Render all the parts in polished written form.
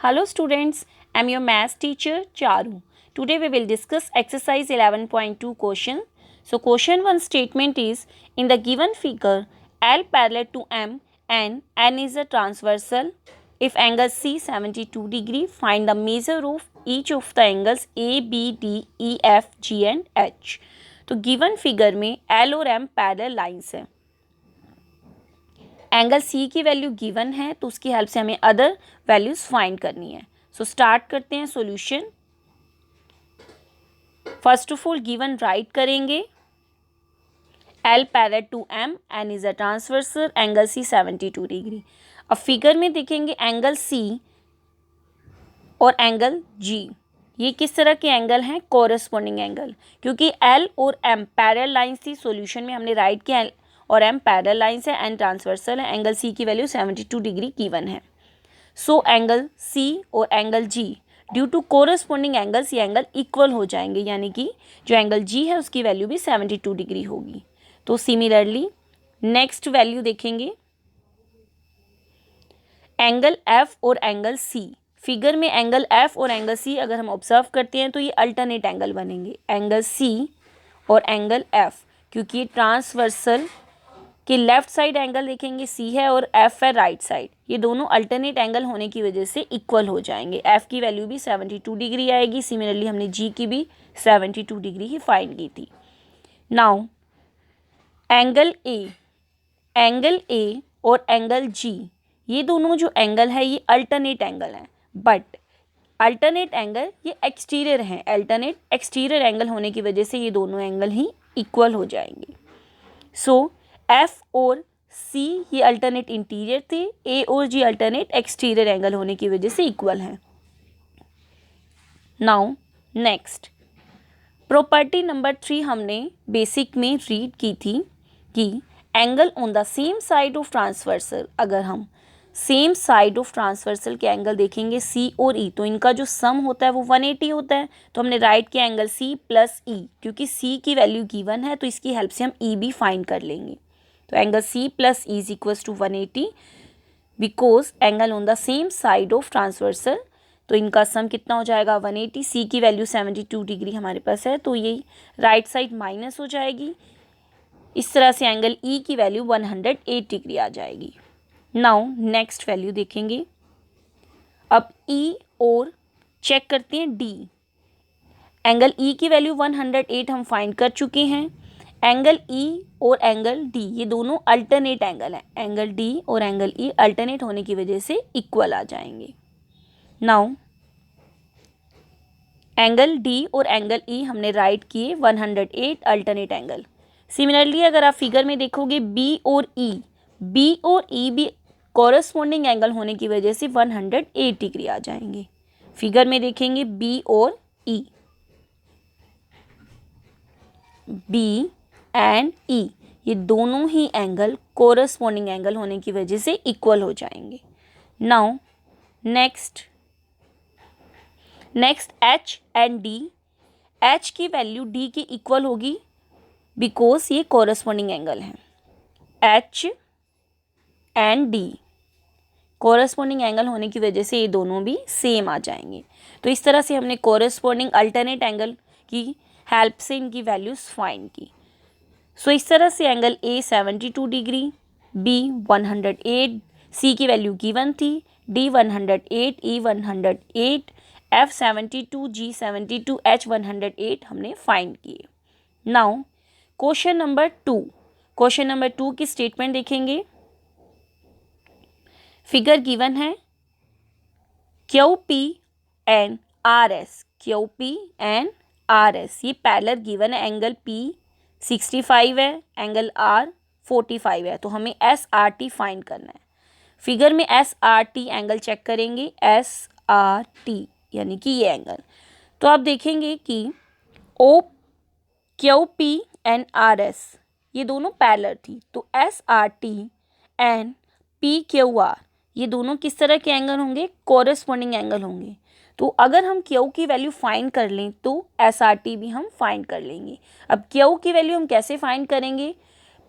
Hello students, I am your math teacher Charu. Today we will discuss exercise 11.2 question. So question 1 statement is, in the given figure L parallel to M and N is a transversal. If angle C 72 degree, find the measure of each of the angles A, B, D, E, F, G and H. तो given figure में L और M parallel lines हैं. Angle C की value given है तो उसकी help से हमें अदर वैल्यूज फाइंड करनी है. सो स्टार्ट करते हैं solution. First of all given right करेंगे. L parallel to m, n is a transversal, angle c 72 डिग्री. अब फिगर में देखेंगे एंगल सी और एंगल जी, ये किस तरह के एंगल हैं? Corresponding angle. क्योंकि एल और एम पैरेलल लाइंस थी, सॉल्यूशन में हमने राइट किया और एम पैरेलल लाइंस है, एन ट्रांसवर्सल है. एंगल सी की वैल्यू 72 डिग्री गिवन है. सो एंगल सी और angle G due to corresponding angles ये एंगल इक्वल हो जाएंगे, यानी कि जो एंगल जी है उसकी वैल्यू भी 72 डिग्री होगी. तो सिमिलरली नेक्स्ट वैल्यू देखेंगे एंगल एफ और एंगल सी. फिगर में एंगल एफ और एंगल सी अगर हम ऑब्जर्व करते हैं तो ये अल्टरनेट एंगल बनेंगे, एंगल सी और एंगल एफ, क्योंकि ये ट्रांसवर्सल कि लेफ्ट साइड एंगल देखेंगे सी है और एफ है राइट साइड. ये दोनों अल्टरनेट एंगल होने की वजह से इक्वल हो जाएंगे. एफ की वैल्यू भी 72 डिग्री आएगी. सिमिलरली हमने जी की भी 72 डिग्री ही फाइंड की थी. नाउ एंगल ए और एंगल जी, ये दोनों जो एंगल है ये अल्टरनेट एंगल हैं, बट अल्टरनेट एंगल ये एक्सटीरियर हैं. अल्टरनेट एक्सटीरियर एंगल होने की वजह से ये दोनों एंगल ही इक्वल हो जाएंगे. सो एफ और सी ये अल्टरनेट इंटीरियर थे, ए और जी अल्टरनेट एक्सटीरियर एंगल होने की वजह से इक्वल हैं. नाउ नेक्स्ट प्रॉपर्टी नंबर 3 हमने बेसिक में रीड की थी कि angle on the same side of transversal, अगर हम सेम साइड ऑफ ट्रांसवर्सल के एंगल देखेंगे सी और ई तो इनका जो सम होता है वो 180 होता है. तो हमने राइट किया एंगल सी प्लस ई, क्योंकि सी की वैल्यू गिवन है तो इसकी हेल्प से हम ई भी फाइंड कर लेंगे. तो angle C plus E is equals to 180 because angle on the same side of transversal. तो इनका सम कितना हो जाएगा? 180. सी की वैल्यू 72 डिग्री हमारे पास है तो ये राइट साइड माइनस हो जाएगी. इस तरह से एंगल ई की वैल्यू 108 डिग्री आ जाएगी. नाउ नेक्स्ट वैल्यू देखेंगे. अब ई और चेक करते हैं डी. एंगल ई की वैल्यू 108 हम फाइंड कर चुके हैं. एंगल ई और एंगल डी ये दोनों अल्टरनेट एंगल हैं. एंगल डी और एंगल ई अल्टरनेट होने की वजह से इक्वल आ जाएंगे. नाउ एंगल डी और एंगल ई हमने राइट किए 108 अल्टरनेट एंगल. सिमिलरली अगर आप फिगर में देखोगे बी और ई भी कॉरस्पॉन्डिंग एंगल होने की वजह से 108 डिग्री आ जाएंगे. फिगर में देखेंगे बी और ई, बी एंड ई ये दोनों ही एंगल कोरस्पॉन्डिंग एंगल होने की वजह से इक्वल हो जाएंगे. Now next H and D. H की वैल्यू डी की इक्वल होगी बिकॉज ये कोरस्पॉन्डिंग एंगल हैं. H and D corresponding angle होने की वजह से ये दोनों भी सेम आ जाएंगे. तो इस तरह से हमने कोरस्पॉन्डिंग अल्टरनेट एंगल की हेल्प से इनकी वैल्यूज फाइंड की. सो इस तरह से एंगल ए 72 डिग्री, बी 108, सी की वैल्यू गिवन थी, डी 108, ई 108, एफ 72, जी 72, एच 108 हमने फाइंड किए. नाउ क्वेश्चन नंबर 2 की स्टेटमेंट देखेंगे. फिगर गिवन है Q P and R S. ये पैरेलल गिवन है. एंगल पी 65 है, एंगल आर 45 है. तो हमें एस आर टी फाइंड करना है. फिगर में S R T angle check करेंगे. एस आर टी यानी कि ये एंगल. तो आप देखेंगे कि O Q P and R S ये दोनों पैरेलल थी. तो S R T and P Q R ये दोनों किस तरह के एंगल होंगे? कोरस्पॉन्डिंग एंगल होंगे. तो अगर हम क्यू की वैल्यू फाइंड कर लें तो एस आर टी भी हम फाइंड कर लेंगे. अब क्यू की वैल्यू हम कैसे फाइंड करेंगे?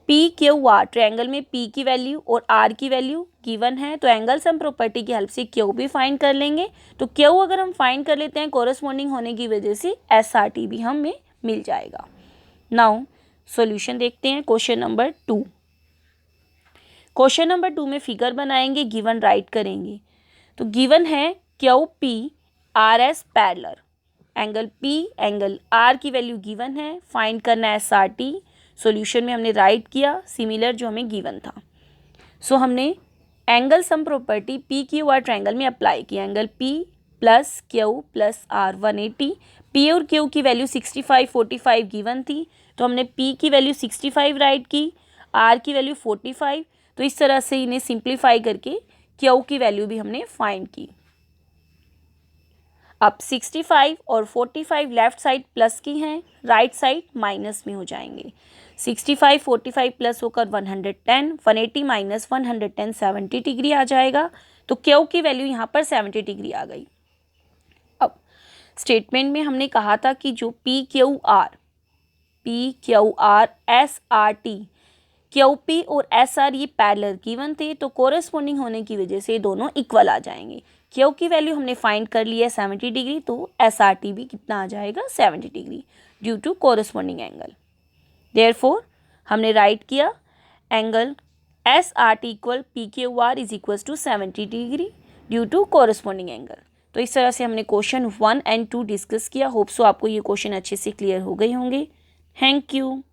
पी क्यू आर, ट्रायंगल में पी की वैल्यू और आर की वैल्यू गिवन है, तो एंगल सम प्रॉपर्टी की हेल्प से क्यू भी फाइंड कर लेंगे। तो क्यू अगर हम फाइंड कर लेते हैं कोरस्पॉन्डिंग होने की वजह से एस आर टी भी हमें मिल जाएगा। नाउ सॉल्यूशन देखते हैं क्वेश्चन नंबर 2। क्वेश्चन नंबर 2 में फिगर बनाएंगे, गिवन राइट करेंगे। तो गिवन है Q P R S parallel, angle P angle R की वैल्यू गिवन है, फाइंड करना है एस आर टी। सॉल्यूशन में हमने राइट किया सिमिलर जो हमें गिवन था। सो हमने angle sum property P Q R triangle में अप्लाई किया। Angle P plus Q plus R 180, P और क्यू की वैल्यू 65 45 गिवन थी, तो हमने पी की वैल्यू 65 राइट की, आर की वैल्यू 45। तो इस तरह से इन्हें सिंप्लीफाई करके क्यू की वैल्यू भी हमने फाइंड की। अब 65 और 45 लेफ्ट साइड प्लस की हैं, राइट साइड माइनस में हो जाएंगे। 65 45 प्लस होकर 110, 180 माइनस 110 70 डिग्री आ जाएगा। तो क्यू की वैल्यू यहाँ पर 70 डिग्री आ गई। अब स्टेटमेंट में हमने कहा था कि जो P Q R S R T, Q P और एस आर ये पैरेलल गिवन थे, तो कोरेस्पॉन्डिंग होने की वजह से दोनों इक्वल आ जाएंगे। क्यू की वैल्यू हमने फाइंड कर ली है 70 डिग्री, तो एस आर टी भी कितना आ जाएगा 70 degree due to corresponding angle. Therefore हमने राइट किया angle S R T equal P Q R is equal to 70 degree due to corresponding angle. तो इस तरह से हमने क्वेश्चन 1 एंड 2 डिस्कस किया। होप सो आपको ये क्वेश्चन अच्छे से क्लियर हो गए होंगे। Thank you.